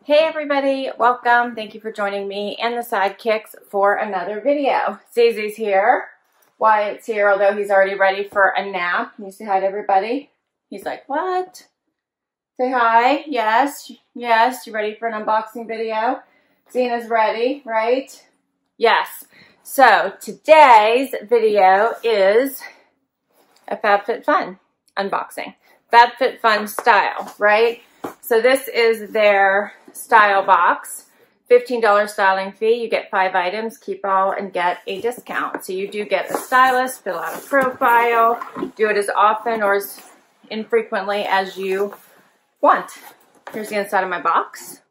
Hey everybody, welcome. Thank you for joining me and the sidekicks for another video. Zizi's here. Wyatt's here, although he's already ready for a nap. Can you say hi to everybody? He's like, what? Say hi. Yes. Yes. You ready for an unboxing video? Zena's ready, right? Yes. So today's video is a FabFitFun unboxing. FabFitFun style, right? So this is their style box. $15 styling fee. You get 5 items, keep all, and get a discount. So you do get a stylist, fill out a profile, do it as often or as infrequently as you want. Here's the inside of my box.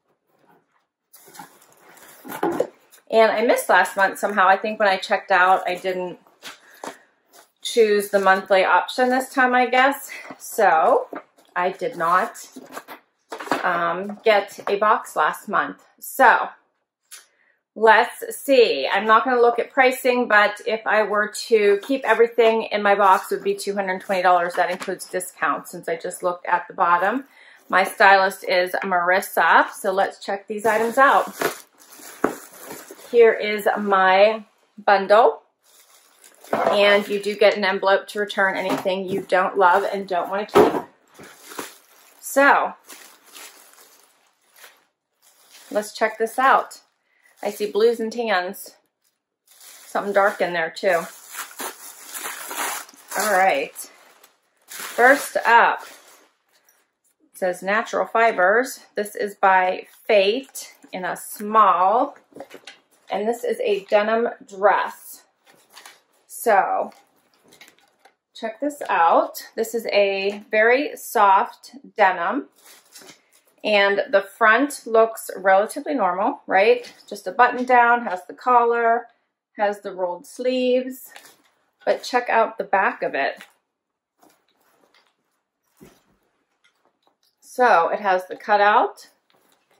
And I missed last month somehow. I think when I checked out, I didn't choose the monthly option this time, I guess. So I did not get a box last month. So let's see. I'm not going to look at pricing, but if I were to keep everything in my box, it would be $220. That includes discounts since I just looked at the bottom. My stylist is Marissa. So let's check these items out. Here is my bundle. And you do get an envelope to return anything you don't love and don't want to keep. So let's check this out. I see blues and tans. Something dark in there too. All right. First up, it says natural fibers. This is by Fate in a small. And this is a denim dress. So check this out. This is a very soft denim. And the front looks relatively normal, right? Just a button down, has the collar, has the rolled sleeves. But check out the back of it. So it has the cutout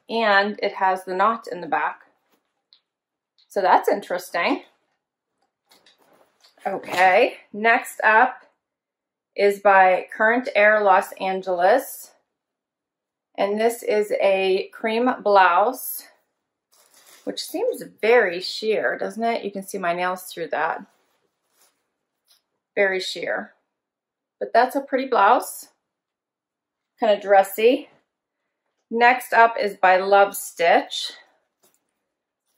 and it has the knot in the back. So that's interesting. Okay, next up is by Current Air Los Angeles. And this is a cream blouse, which seems very sheer, doesn't it? You can see my nails through that. Very sheer. But that's a pretty blouse. Kind of dressy. Next up is by Love Stitch.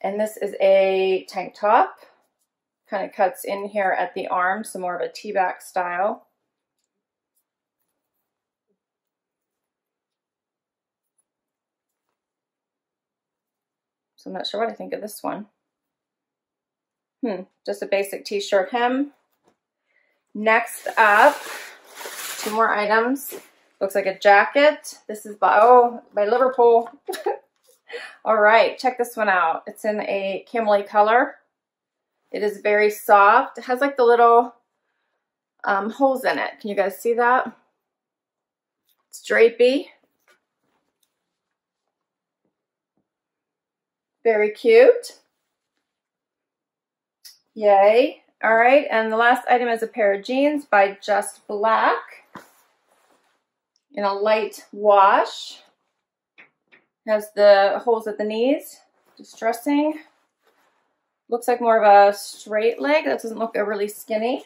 And this is a tank top. Kind of cuts in here at the arm, so more of a T-back style. So I'm not sure what I think of this one. Just a basic t-shirt hem. Next up, 2 more items. Looks like a jacket. This is by Liverpool. All right, check this one out. It's in a camel color. It is very soft. It has like the little holes in it. Can you guys see that? It's drapey. Very cute. Yay. All right, and the last item is a pair of jeans by Just Black in a light wash. Has the holes at the knees. Distressing. Looks like more of a straight leg. That doesn't look overly skinny.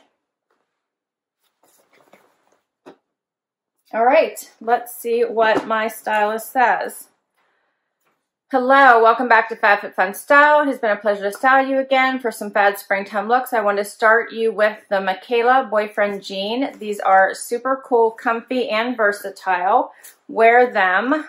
All right, let's see what my stylist says. Hello, welcome back to FabFitFun Style. It has been a pleasure to style you again for some fad springtime looks. I want to start you with the Makayla boyfriend jean. These are super cool, comfy, and versatile. Wear them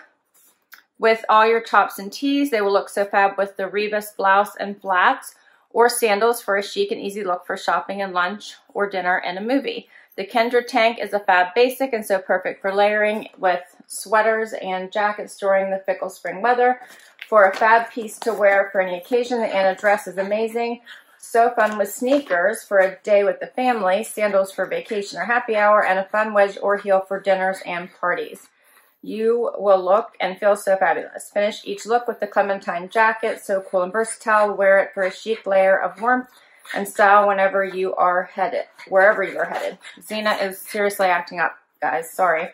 with all your tops and tees. They will look so fab with the Rivas blouse and flats, or sandals for a chic and easy look for shopping and lunch or dinner and a movie. The Kendra tank is a fab basic and so perfect for layering with sweaters and jackets during the fickle spring weather. For a fab piece to wear for any occasion, and a dress is amazing. So fun with sneakers for a day with the family, sandals for vacation or happy hour, and a fun wedge or heel for dinners and parties. You will look and feel so fabulous. Finish each look with the Clementine jacket, so cool and versatile. Wear it for a chic layer of warmth and style whenever you are headed, wherever you're headed. Zena is seriously acting up, guys. Sorry.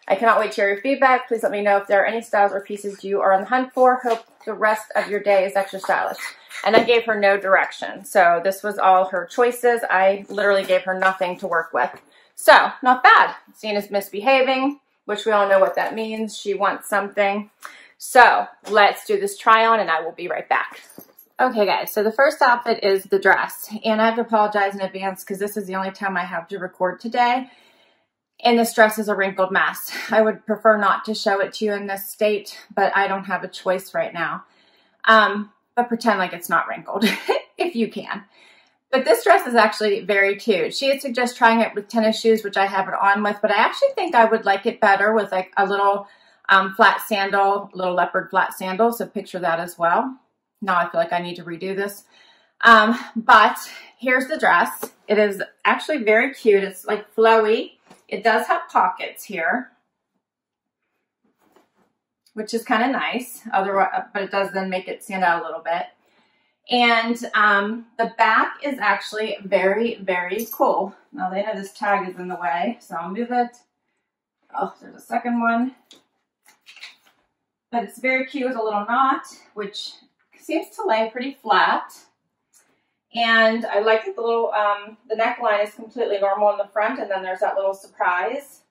I cannot wait to hear your feedback. Please let me know if there are any styles or pieces you are on the hunt for. Hope the rest of your day is extra stylish. And I gave her no direction. So this was all her choices. I literally gave her nothing to work with. So not bad. Seen as misbehaving, which we all know what that means. She wants something. So let's do this try on and I will be right back. Okay guys, so the first outfit is the dress. And I have to apologize in advance because this is the only time I have to record today. And this dress is a wrinkled mess. I would prefer not to show it to you in this state, but I don't have a choice right now. But pretend like it's not wrinkled, if you can. But this dress is actually very cute. She had suggested trying it with tennis shoes, which I have it on with, but I actually think I would like it better with like a little flat sandal, little leopard flat sandal. So picture that as well. Now I feel like I need to redo this. But here's the dress. It is actually very cute. It's like flowy. It does have pockets here, which is kind of nice. Otherwise, but it does then make it stand out a little bit. And the back is actually very, very cool. Now they know this tag is in the way, so I'll move it. Oh, there's a second one. But it's very cute with a little knot, which seems to lay pretty flat. And I like that the little, the neckline is completely normal in the front, and then there's that little surprise.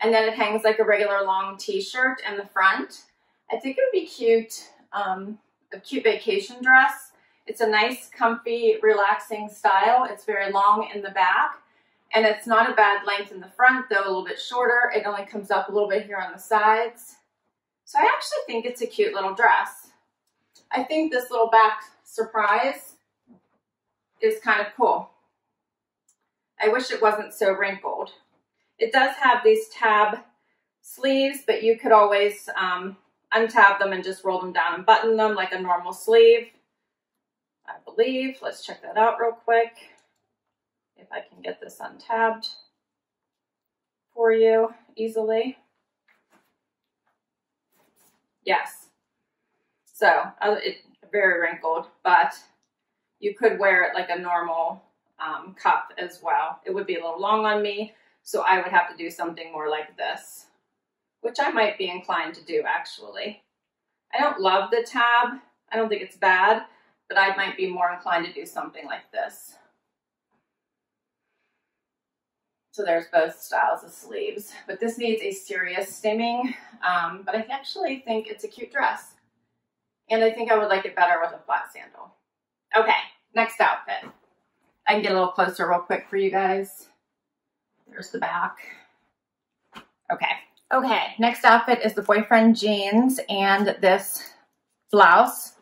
And then it hangs like a regular long t-shirt in the front. I think it would be cute, a cute vacation dress. It's a nice, comfy, relaxing style. It's very long in the back, and it's not a bad length in the front, though a little bit shorter. It only comes up a little bit here on the sides. So I actually think it's a cute little dress. I think this little back surprise is kind of cool. I wish it wasn't so wrinkled. It does have these tab sleeves, but you could always untab them and just roll them down and button them like a normal sleeve, I believe. Let's check that out real quick. If I can get this untabbed for you easily. Yes. So it's very wrinkled, but you could wear it like a normal cuff as well. It would be a little long on me, so I would have to do something more like this, which I might be inclined to do actually. I don't love the tab. I don't think it's bad, but I might be more inclined to do something like this. So there's both styles of sleeves, but this needs a serious stemming, but I actually think it's a cute dress. And I think I would like it better with a flat sandal. Okay, next outfit. I can get a little closer real quick for you guys. There's the back. Okay, next outfit is the boyfriend jeans and this blouse.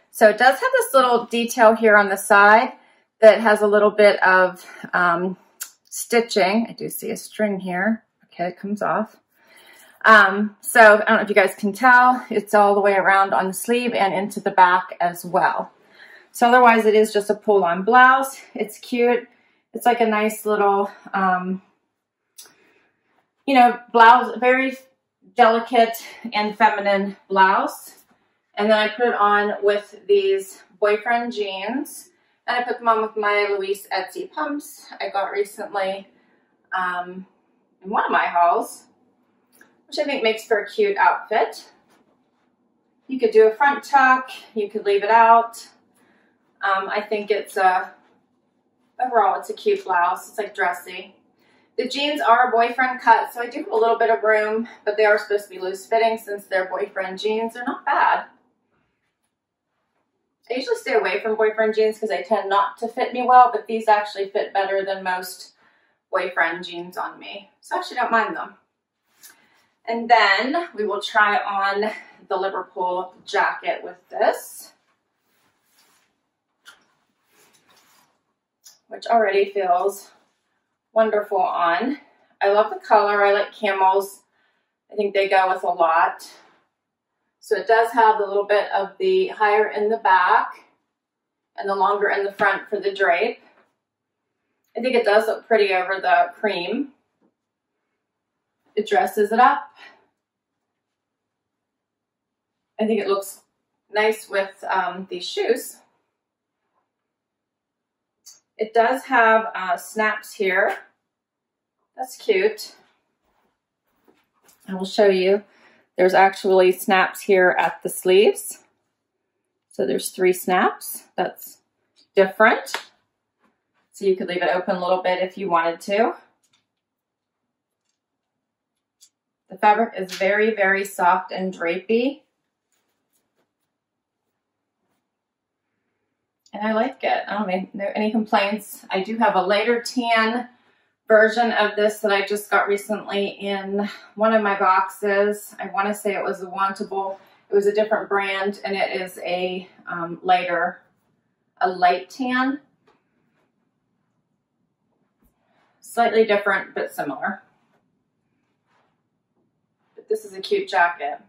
So it does have this little detail here on the side that has a little bit of stitching. I do see a string here. Okay, it comes off. So I don't know if you guys can tell, it's all the way around on the sleeve and into the back as well. So otherwise it is just a pull-on blouse. It's cute. It's like a nice little, you know, blouse, very delicate and feminine blouse. And then I put it on with these boyfriend jeans. And I put them on with my Louise Etsy pumps I got recently in one of my hauls, which I think makes for a cute outfit. You could do a front tuck. You could leave it out. I think it's overall it's a cute blouse. It's like dressy. The jeans are a boyfriend cut, so I do have a little bit of room, but they are supposed to be loose fitting since they're boyfriend jeans. They're not bad. I usually stay away from boyfriend jeans because they tend not to fit me well, but these actually fit better than most boyfriend jeans on me. So I actually don't mind them. And then we will try on the Liverpool jacket with this, which already feels wonderful on. I love the color. I like camels. I think they go with a lot. So it does have a little bit of the higher in the back and the longer in the front for the drape. I think it does look pretty over the cream. It dresses it up. I think it looks nice with these shoes. It does have snaps here. That's cute. I will show you. There's actually snaps here at the sleeves. So there's 3 snaps. That's different. So you could leave it open a little bit if you wanted to. The fabric is very, very soft and drapey. And I like it. I don't have any complaints. I do have a lighter tan version of this that I just got recently in one of my boxes. I want to say it was a Wantable. It was a different brand, and it is a light tan. Slightly different, but similar. But this is a cute jacket.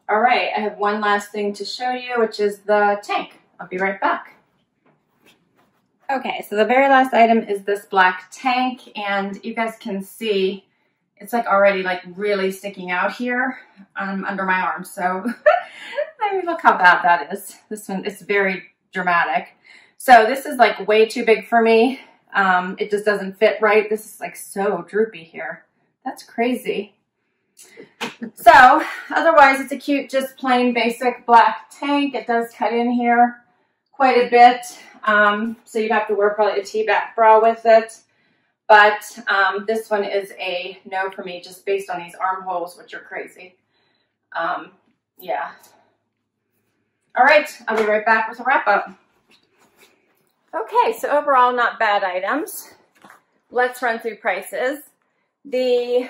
All right, I have one last thing to show you, which is the tank. I'll be right back. Okay, so the very last item is this black tank, and you guys can see it's like already like really sticking out here under my arm. So I mean, look how bad that is. This one is very dramatic. So this is like way too big for me. It just doesn't fit right. This is like so droopy here. That's crazy. So otherwise it's a cute, just plain basic black tank. It does cut in here quite a bit. So you'd have to wear probably a T-back bra with it. But this one is a no for me, just based on these armholes, which are crazy. Yeah. All right, I'll be right back with a wrap up. Okay, so overall, not bad items. Let's run through prices. The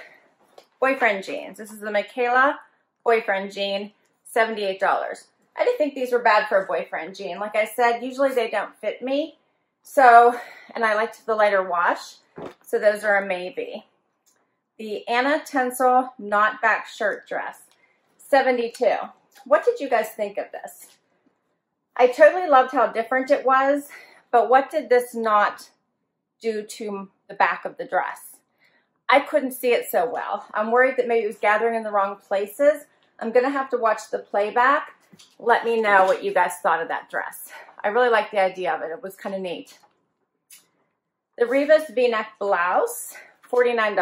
boyfriend jeans. This is the Makayla boyfriend jean, $78. I didn't think these were bad for a boyfriend jean. Like I said, usually they don't fit me. So, and I liked the lighter wash. So those are a maybe. The Tencel knot back shirt dress, $72. What did you guys think of this? I totally loved how different it was, but what did this knot do to the back of the dress? I couldn't see it so well. I'm worried that maybe it was gathering in the wrong places. I'm gonna have to watch the playback. Let me know what you guys thought of that dress. I really liked the idea of it. It was kind of neat. The Rivas V Neck Blouse, $49.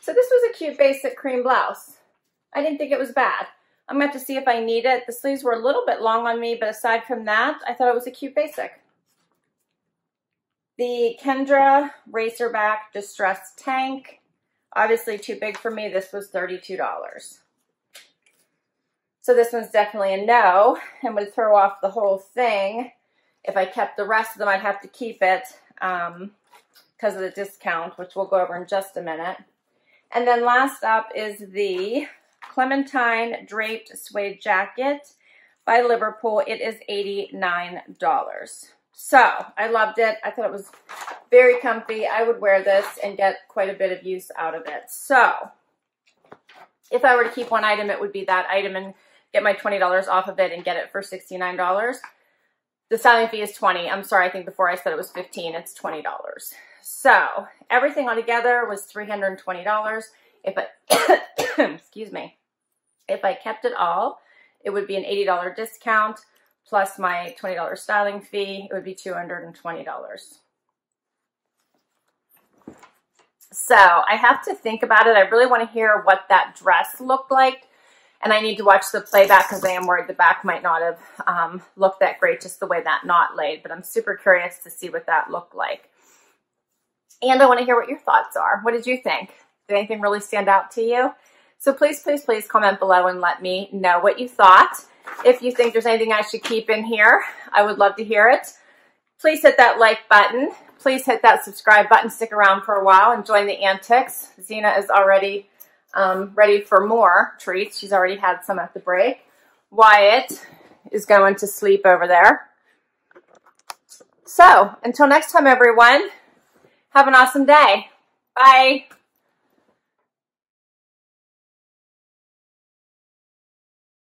So this was a cute basic cream blouse. I didn't think it was bad. I'm going to have to see if I need it. The sleeves were a little bit long on me, but aside from that, I thought it was a cute basic. The Kendra Racerback Distressed Tank, obviously too big for me. This was $32. So this one's definitely a no, and would throw off the whole thing. If I kept the rest of them, I'd have to keep it because of the discount, which we'll go over in just a minute. And then last up is the Clementine Draped Suede Jacket by Liverpool. It is $89. So I loved it. I thought it was very comfy. I would wear this and get quite a bit of use out of it. So if I were to keep one item, it would be that item and get my $20 off of it and get it for $69. The styling fee is $20. I'm sorry, I think before I said it was $15. It's $20. So everything altogether was $320. If I, excuse me, if I kept it all, it would be an $80 discount plus my $20 styling fee. It would be $220. So I have to think about it. I really want to hear what that dress looked like. And I need to watch the playback because I am worried the back might not have looked that great, just the way that knot laid. But I'm super curious to see what that looked like. And I want to hear what your thoughts are. What did you think? Did anything really stand out to you? So please, please, please comment below and let me know what you thought. If you think there's anything I should keep in here, I would love to hear it. Please hit that like button. Please hit that subscribe button. Stick around for a while and join the antics. Zena is already ready for more treats. She's already had some at the break. Wyatt is going to sleep over there. So until next time, everyone, have an awesome day. Bye.